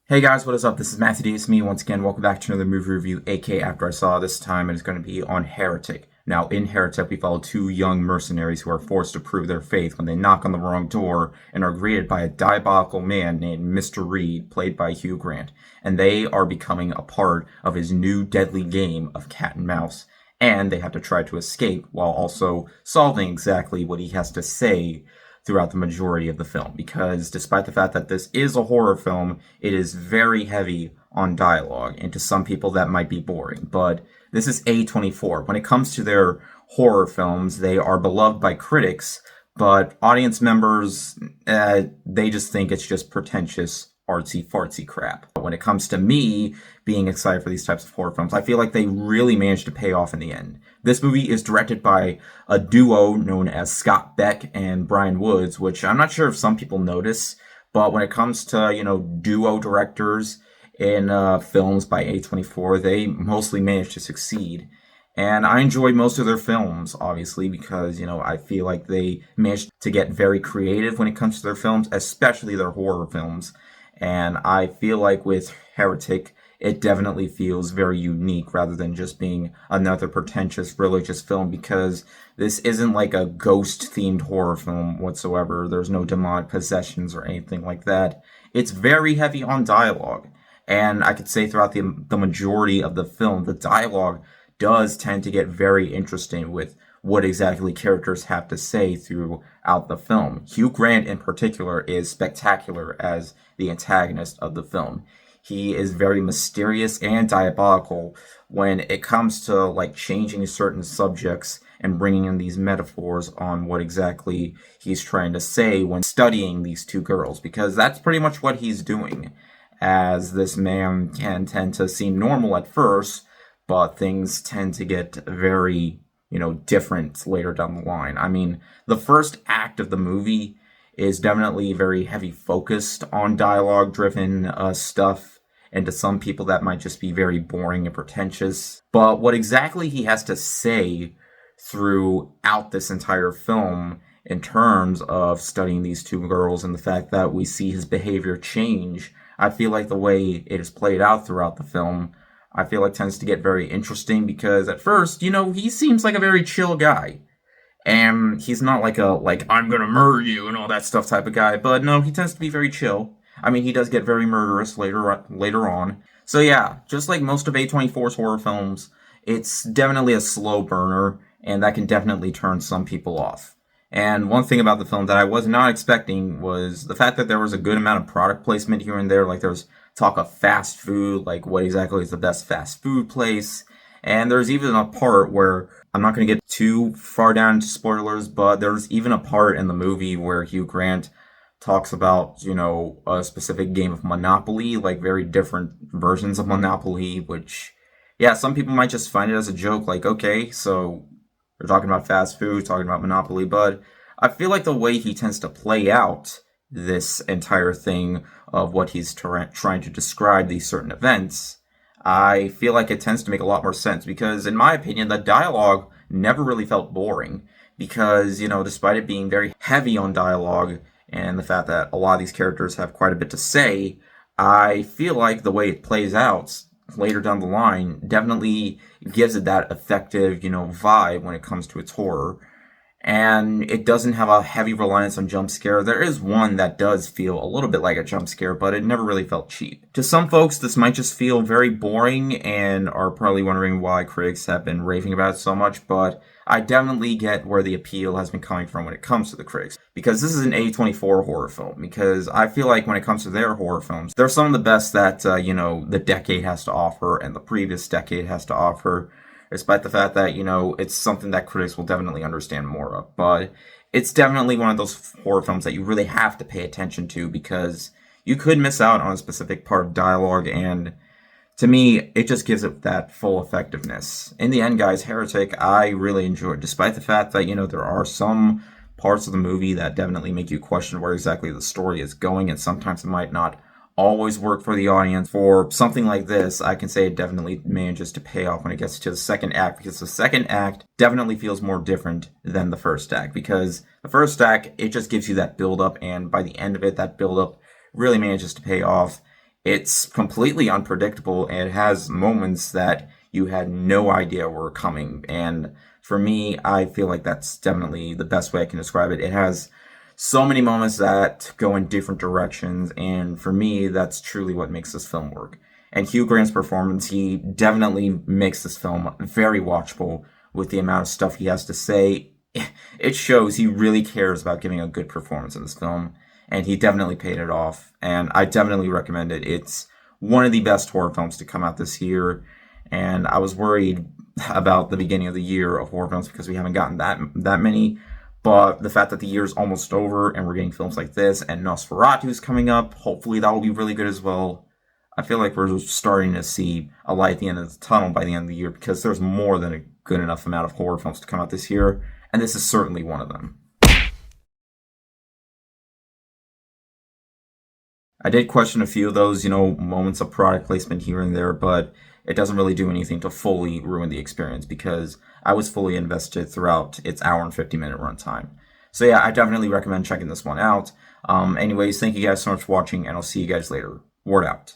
Hey guys, what is up? This is Matthew Davis, me once again. Welcome back to another movie review, aka After I Saw. This time it is going to be on Heretic. Now, in Heretic, we follow two young mercenaries who are forced to prove their faith when they knock on the wrong door and are greeted by a diabolical man named Mr. Reed, played by Hugh Grant. And they are becoming a part of his new deadly game of cat and mouse. And they have to try to escape while also solving exactly what he has to say throughout the majority of the film, because despite the fact that this is a horror film, it is very heavy on dialogue, and to some people that might be boring, but this is A24. When it comes to their horror films, they are beloved by critics, but audience members, they just think it's just pretentious artsy-fartsy crap. When it comes to me being excited for these types of horror films, I feel like they really managed to pay off in the end. This movie is directed by a duo known as Scott Beck and Brian Woods, which I'm not sure if some people notice, but when it comes to, duo directors in films by A24, they mostly manage to succeed. And I enjoy most of their films, obviously, because, I feel like they managed to get very creative when it comes to their films, especially their horror films. And I feel like with Heretic, it definitely feels very unique rather than just being another pretentious religious film, because this isn't like a ghost-themed horror film whatsoever. There's no demonic possessions or anything like that. It's very heavy on dialogue. And I could say throughout the majority of the film, the dialogue does tend to get very interesting with what exactly characters have to say throughout the film. Hugh Grant in particular is spectacular as the antagonist of the film. He is very mysterious and diabolical when it comes to like changing certain subjects and bringing in these metaphors on what exactly he's trying to say when studying these two girls, because that's pretty much what he's doing, as this man can tend to seem normal at first, but things tend to get very different later down the line. I mean, the first act of the movie is definitely very heavy focused on dialogue driven stuff, and to some people that might just be very boring and pretentious. But what exactly he has to say throughout this entire film in terms of studying these two girls and the fact that we see his behavior change, I feel like the way it is played out throughout the film, I feel like tends to get very interesting, because at first, he seems like a very chill guy. And he's not like I'm gonna murder you and all that stuff type of guy, but no, he tends to be very chill. I mean, he does get very murderous later on. So yeah, just like most of A24's horror films, it's definitely a slow burner, and that can definitely turn some people off. And one thing about the film that I was not expecting was the fact that there was a good amount of product placement here and there. Like, there was talk of fast food, like what exactly is the best fast food place. And there's even a part where, I'm not going to get too far down into spoilers, but there's even a part in the movie where Hugh Grant talks about, a specific game of Monopoly, like very different versions of Monopoly, which, yeah, some people might just find it as a joke, like, okay, so we're talking about fast food, talking about Monopoly, but I feel like the way he tends to play out this entire thing of what he's trying to describe these certain events, I feel like it tends to make a lot more sense, because in my opinion, the dialogue never really felt boring, because, despite it being very heavy on dialogue and the fact that a lot of these characters have quite a bit to say, I feel like the way it plays out later down the line definitely gives it that effective, vibe when it comes to its horror. And it doesn't have a heavy reliance on jump scare. There is one that does feel a little bit like a jump scare, but it never really felt cheap. To some folks, this might just feel very boring and are probably wondering why critics have been raving about it so much, but I definitely get where the appeal has been coming from when it comes to the critics. Because this is an A24 horror film, because I feel like when it comes to their horror films, they're some of the best that, the decade has to offer and the previous decade has to offer, despite the fact that, it's something that critics will definitely understand more of. But it's definitely one of those horror films that you really have to pay attention to, because you could miss out on a specific part of dialogue, and to me, it just gives it that full effectiveness. In the end, guys, Heretic, I really enjoyed, despite the fact that, there are some parts of the movie that definitely make you question where exactly the story is going, and sometimes it might not always work for the audience. For something like this, I can say it definitely manages to pay off when it gets to the second act, because the second act definitely feels more different than the first act, because the first act, it just gives you that build up, and by the end of it, that build up really manages to pay off. It's completely unpredictable and it has moments that you had no idea were coming. And for me, I feel like that's definitely the best way I can describe it. It has so many moments that go in different directions, and for me, that's truly what makes this film work. And Hugh Grant's performance, he definitely makes this film very watchable with the amount of stuff he has to say. It shows he really cares about giving a good performance in this film, and he definitely paid it off. And I definitely recommend it. It's one of the best horror films to come out this year, and I was worried about the beginning of the year of horror films because we haven't gotten that many. But the fact that the year's almost over and we're getting films like this and Nosferatu's coming up, hopefully that will be really good as well. I feel like we're starting to see a light at the end of the tunnel by the end of the year because there's more than a good enough amount of horror films to come out this year, and this is certainly one of them. I did question a few of those, moments of product placement here and there, but it doesn't really do anything to fully ruin the experience because I was fully invested throughout its hour and 50-minute runtime. So yeah, I definitely recommend checking this one out. Anyways, thank you guys so much for watching, and I'll see you guys later. Word out.